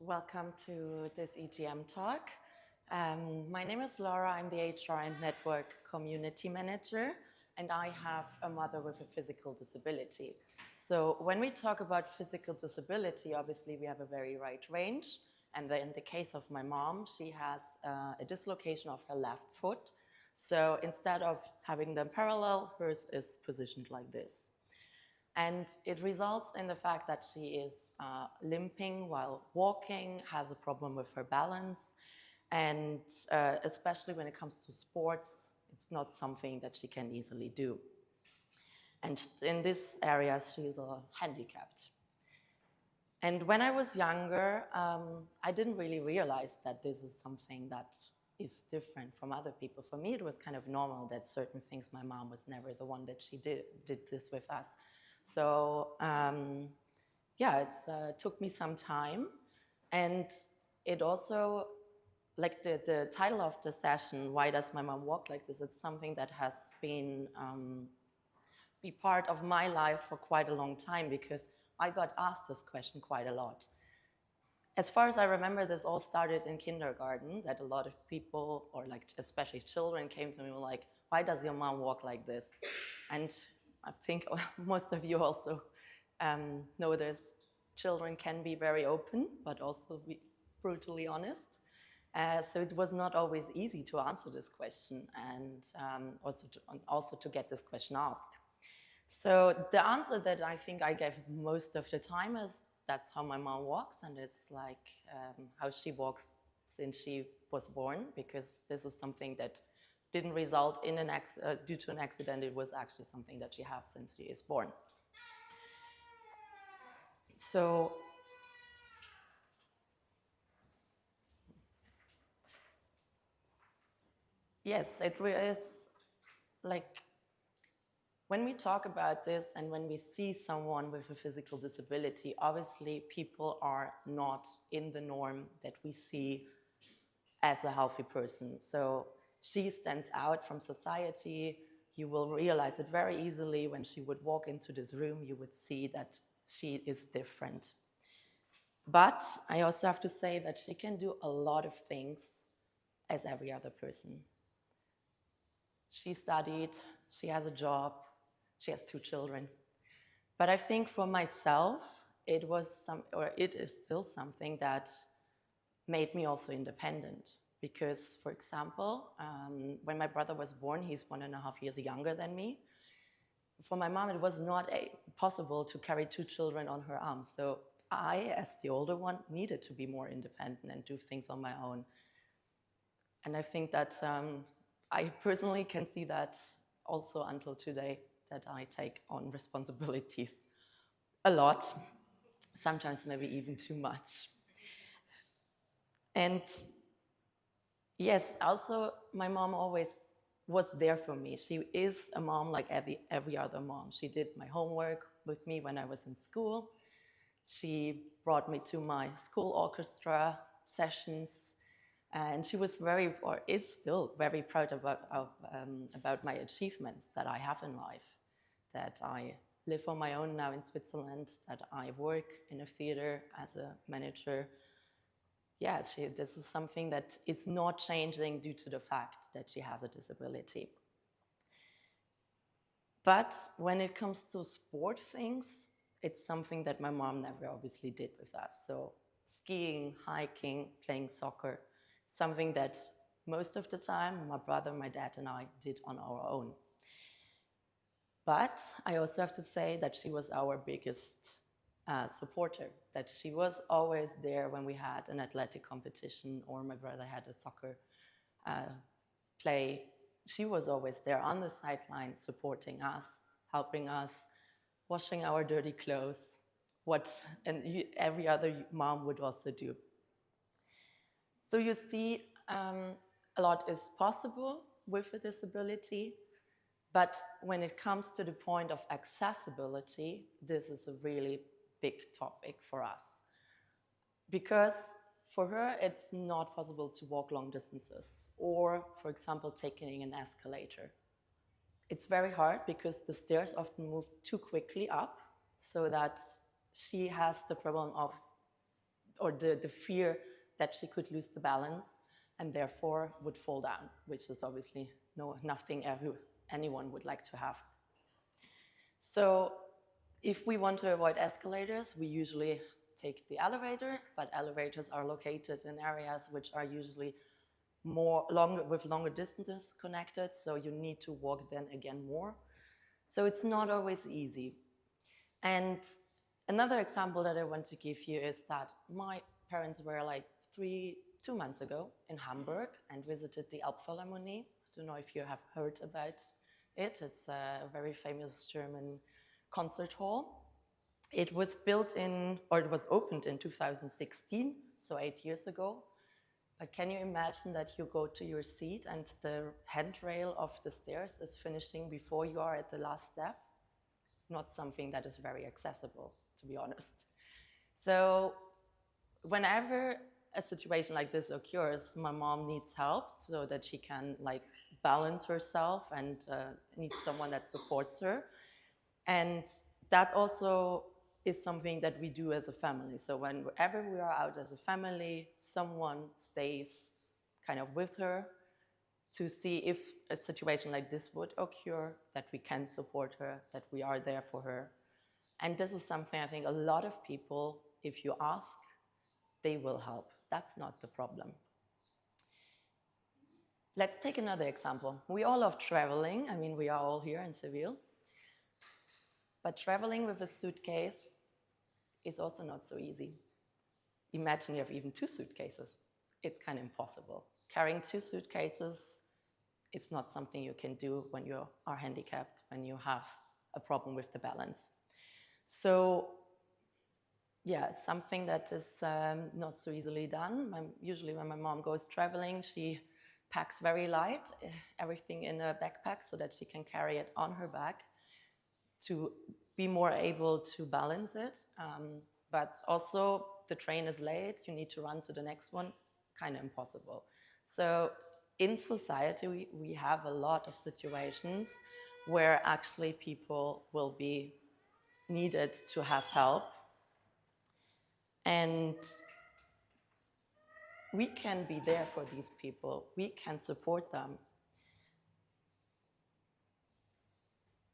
Welcome to this EGM talk. My name is Laura. I'm the HR and Network Community Manager, and I have a mother with a physical disability. So when we talk about physical disability, obviously we have a very wide range. And in the case of my mom, she has a dislocation of her left foot. So instead of having them parallel, hers is positioned like this. And it results in the fact that she is limping while walking, has a problem with her balance, and especially when it comes to sports, it's not something that she can easily do. And in this area, she's handicapped. And when I was younger, I didn't really realize that this is something that is different from other people. For me, it was kind of normal that certain things, my mom was never the one that she did this with us. So yeah, it took me some time. And it also, like the title of the session, Why Does My Mom Walk Like This? It's something that has been be part of my life for quite a long time because I got asked this question quite a lot. As far as I remember, this all started in kindergarten, that a lot of people, or like especially children, came to me and were like, why does your mom walk like this? And I think most of you also know this. Children can be very open, but also be brutally honest. So it was not always easy to answer this question and also to get this question asked. So the answer that I think I gave most of the time is that's how my mom walks, and it's like how she walks since she was born, because this is something that didn't result in due to an accident. It was actually something that she has since she is born. So yes, it really is like when we talk about this and when we see someone with a physical disability, obviously people are not in the norm that we see as a healthy person. So she stands out from society. You will realize it very easily when she would walk into this room, you would see that she is different. But I also have to say that she can do a lot of things as every other person. She studied, she has a job, she has 2 children. But I think for myself, it is still something that made me also independent. Because, for example, when my brother was born, he's 1.5 years younger than me. For my mom, it was not possible to carry 2 children on her arms. So I, as the older one, needed to be more independent and do things on my own. And I think that I personally can see that also until today, that I take on responsibilities a lot, sometimes maybe even too much. And yes, also my mom always was there for me. She is a mom like every other mom. She did my homework with me when I was in school. She brought me to my school orchestra sessions, and she was or is still very proud about my achievements that I have in life, that I live on my own now in Switzerland, that I work in a theater as a manager. Yeah, this is something that is not changing due to the fact that she has a disability. But when it comes to sport things, it's something that my mom never obviously did with us. So skiing, hiking, playing soccer, something that most of the time my brother, my dad, and I did on our own. But I also have to say that she was our biggest supporter, that she was always there when we had an athletic competition or my brother had a soccer play. She was always there on the sideline supporting us, helping us, washing our dirty clothes, every other mom would also do. So you see, a lot is possible with a disability, but when it comes to the point of accessibility, this is a really big topic for us. Because for her, it's not possible to walk long distances or, for example, taking an escalator. It's very hard because the stairs often move too quickly up, so that she has the problem of or the fear that she could lose the balance and therefore would fall down, which is obviously nothing anyone would like to have. So if we want to avoid escalators, we usually take the elevator, but elevators are located in areas which are usually with longer distances connected, so you need to walk then again more. So it's not always easy. And another example that I want to give you is that my parents were like 2 months ago in Hamburg and visited the Elbphilharmonie. I don't know if you have heard about it. It's a very famous German concert hall. It was it was opened in 2016, so 8 years ago. But can you imagine that you go to your seat and the handrail of the stairs is finishing before you are at the last step? Not something that is very accessible, to be honest. So whenever a situation like this occurs, my mom needs help so that she can balance herself and needs someone that supports her. And that also is something that we do as a family. So whenever we are out as a family, someone stays kind of with her to see if a situation like this would occur, that we can support her, that we are there for her. And this is something I think a lot of people, if you ask, they will help. That's not the problem. Let's take another example. We all love traveling. I mean, we are all here in Seville. But traveling with a suitcase is also not so easy. Imagine you have even 2 suitcases. It's kind of impossible. Carrying 2 suitcases, it's not something you can do when you are handicapped, when you have a problem with the balance. So, yeah, something that is not so easily done. Usually when my mom goes traveling, she packs very light, everything in a backpack so that she can carry it on her back to be more able to balance it. But also the train is late, you need to run to the next one, kind of impossible. So in society, we have a lot of situations where actually people will be needed to have help. And we can be there for these people. We can support them.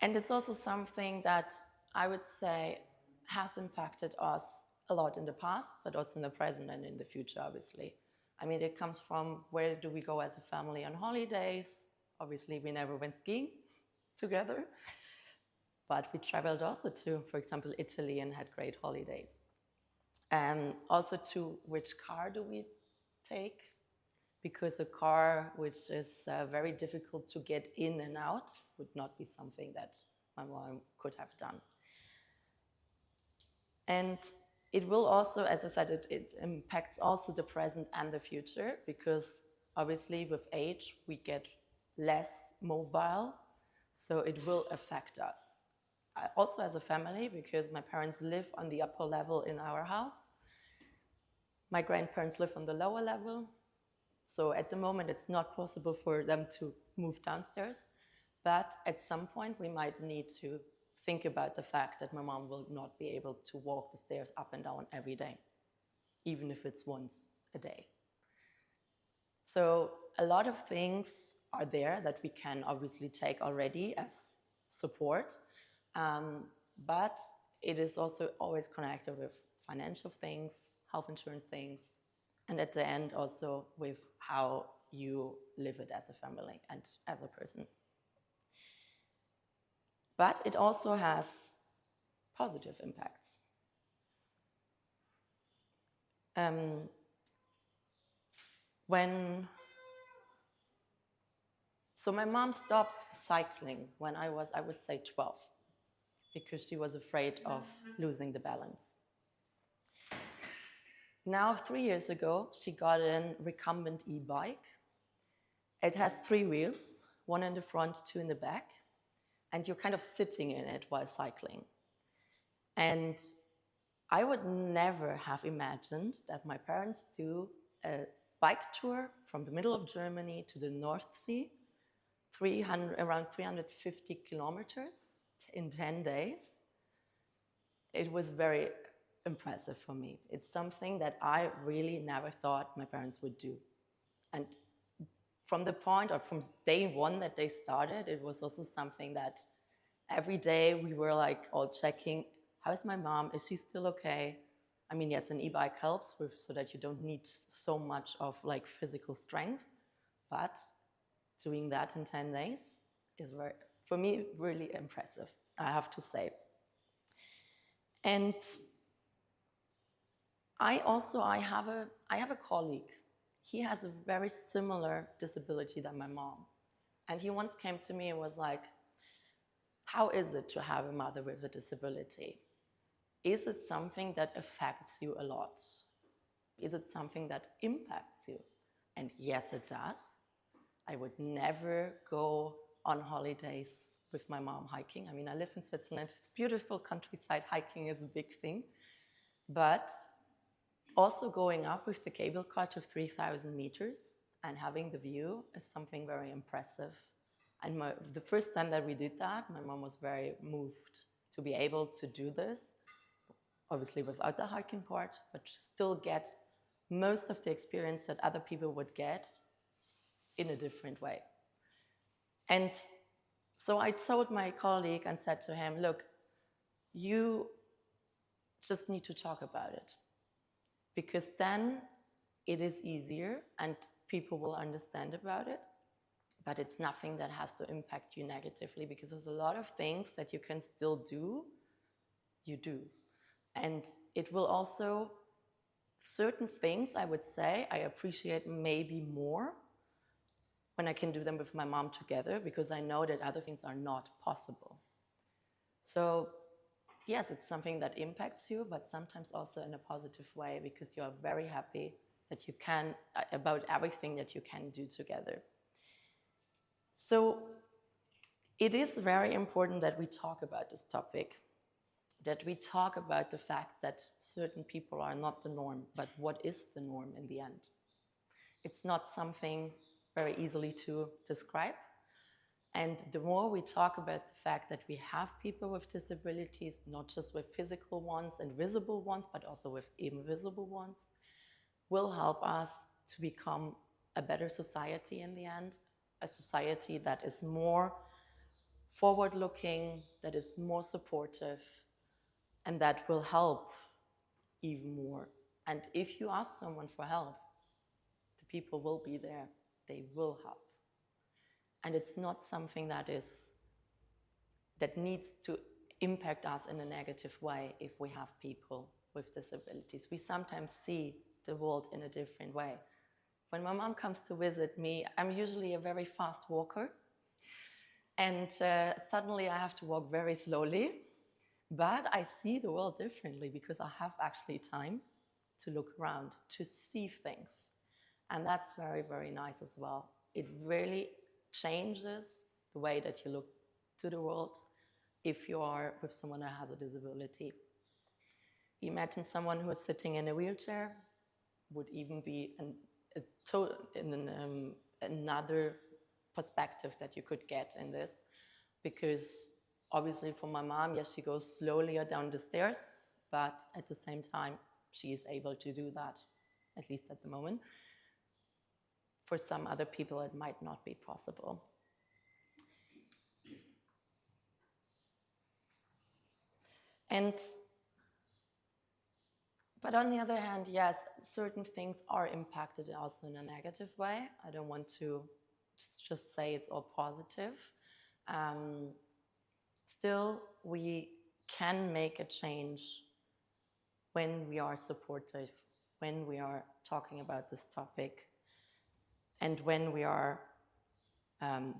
And it's also something that I would say has impacted us a lot in the past, but also in the present and in the future, obviously. I mean, it comes from where do we go as a family on holidays? Obviously, we never went skiing together, but we traveled also to, for example, Italy and had great holidays. Also to which car do we take? Because a car which is very difficult to get in and out would not be something that my mom could have done. And it will also, as I said, it impacts also the present and the future, because obviously with age we get less mobile, so it will affect us. Also as a family, because my parents live on the upper level in our house. My grandparents live on the lower level. So at the moment, it's not possible for them to move downstairs. But at some point, we might need to think about the fact that my mom will not be able to walk the stairs up and down every day, even if it's once a day. So a lot of things are there that we can obviously take already as support. But it is also always connected with financial things, health insurance things, and at the end also with how you live it as a family and as a person. But it also has positive impacts. So my mom stopped cycling when I was, I would say, 12, because she was afraid of losing the balance. Now, 3 years ago, she got a recumbent e-bike. It has 3 wheels, 1 in the front, 2 in the back, and you're kind of sitting in it while cycling. And I would never have imagined that my parents do a bike tour from the middle of Germany to the North Sea, around 350 kilometers in 10 days. It was very impressive for me. It's something that I really never thought my parents would do. And from the point, or from day one that they started, it was also something that every day we were like all checking, how's my mom? Is she still okay? I mean, yes, an e-bike helps with, so that you don't need so much of like physical strength, but doing that in 10 days is very, for me, really impressive, I have to say. And I have a colleague. He has a very similar disability than my mom. And he once came to me and was like, how is it to have a mother with a disability? Is it something that affects you a lot? Is it something that impacts you? And yes, it does. I would never go on holidays with my mom hiking. I mean, I live in Switzerland. It's beautiful countryside. Hiking is a big thing. But also going up with the cable car to 3,000 meters and having the view is something very impressive. And the first time that we did that, my mom was very moved to be able to do this, obviously without the hiking part, but still get most of the experience that other people would get in a different way. And so I told my colleague and said to him, look, you just need to talk about it, because then it is easier and people will understand about it, but it's nothing that has to impact you negatively, because there's a lot of things that you can still do, you do. And it will also, certain things I would say I appreciate maybe more when I can do them with my mom together, because I know that other things are not possible. So yes, it's something that impacts you, but sometimes also in a positive way, because you are very happy that you can, about everything that you can do together. So it is very important that we talk about this topic, that we talk about the fact that certain people are not the norm, but what is the norm in the end? It's not something very easily to describe. And the more we talk about the fact that we have people with disabilities, not just with physical ones and visible ones, but also with invisible ones, will help us to become a better society in the end, a society that is more forward-looking, that is more supportive, and that will help even more. And if you ask someone for help, the people will be there, they will help. And it's not something that needs to impact us in a negative way if we have people with disabilities. We sometimes see the world in a different way. When my mom comes to visit me, I'm usually a very fast walker. And suddenly I have to walk very slowly. But I see the world differently because I have actually time to look around, to see things. And that's very, very nice as well. It really changes the way that you look to the world if you are with someone who has a disability. Imagine someone who is sitting in a wheelchair would even be another perspective that you could get in this, because obviously for my mom, yes, she goes slowly down the stairs, but at the same time, she is able to do that, at least at the moment. For some other people, it might not be possible. But on the other hand, yes, certain things are impacted also in a negative way. I don't want to just say it's all positive. Still, we can make a change when we are supportive, when we are talking about this topic, and when we are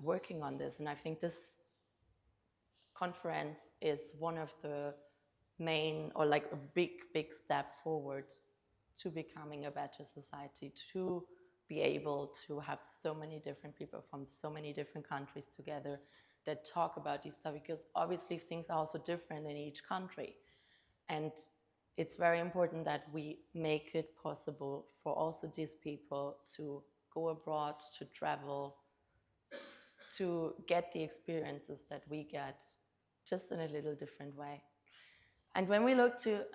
working on this. And I think this conference is one of the main, or like a big, big step forward to becoming a better society, to be able to have so many different people from so many different countries together that talk about these topics, because obviously things are also different in each country. And it's very important that we make it possible for also these people to go abroad, to travel, to get the experiences that we get, just in a little different way. And when we look to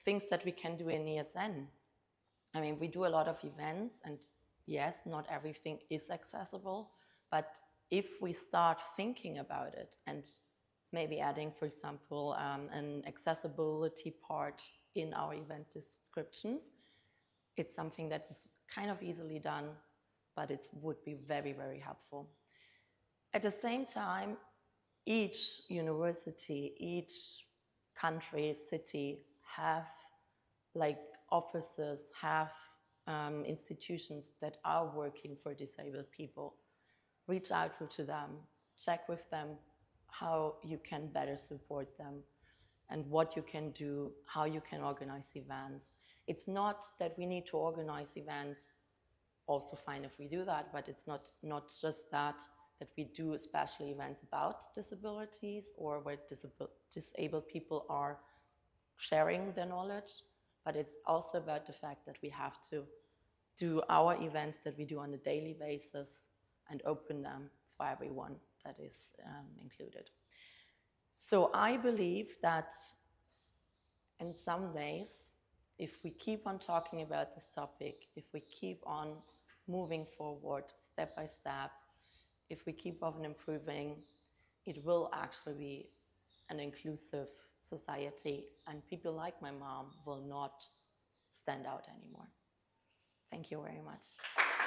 things that we can do in ESN, I mean, we do a lot of events, and yes, not everything is accessible, but if we start thinking about it and maybe adding, for example, an accessibility part in our event descriptions, it's something that is kind of easily done, but it would be very, very helpful. At the same time, each university, each country, city have like offices, have institutions that are working for disabled people. Reach out to them, check with them how you can better support them and what you can do, how you can organize events. It's not that we need to organize events, also fine if we do that, but it's not just that we do special events about disabilities or where disabled people are sharing their knowledge, but it's also about the fact that we have to do our events that we do on a daily basis and open them for everyone that is included. So I believe that in some days, if we keep on talking about this topic, if we keep on moving forward step by step, if we keep on improving, it will actually be an inclusive society, and people like my mom will not stand out anymore. Thank you very much.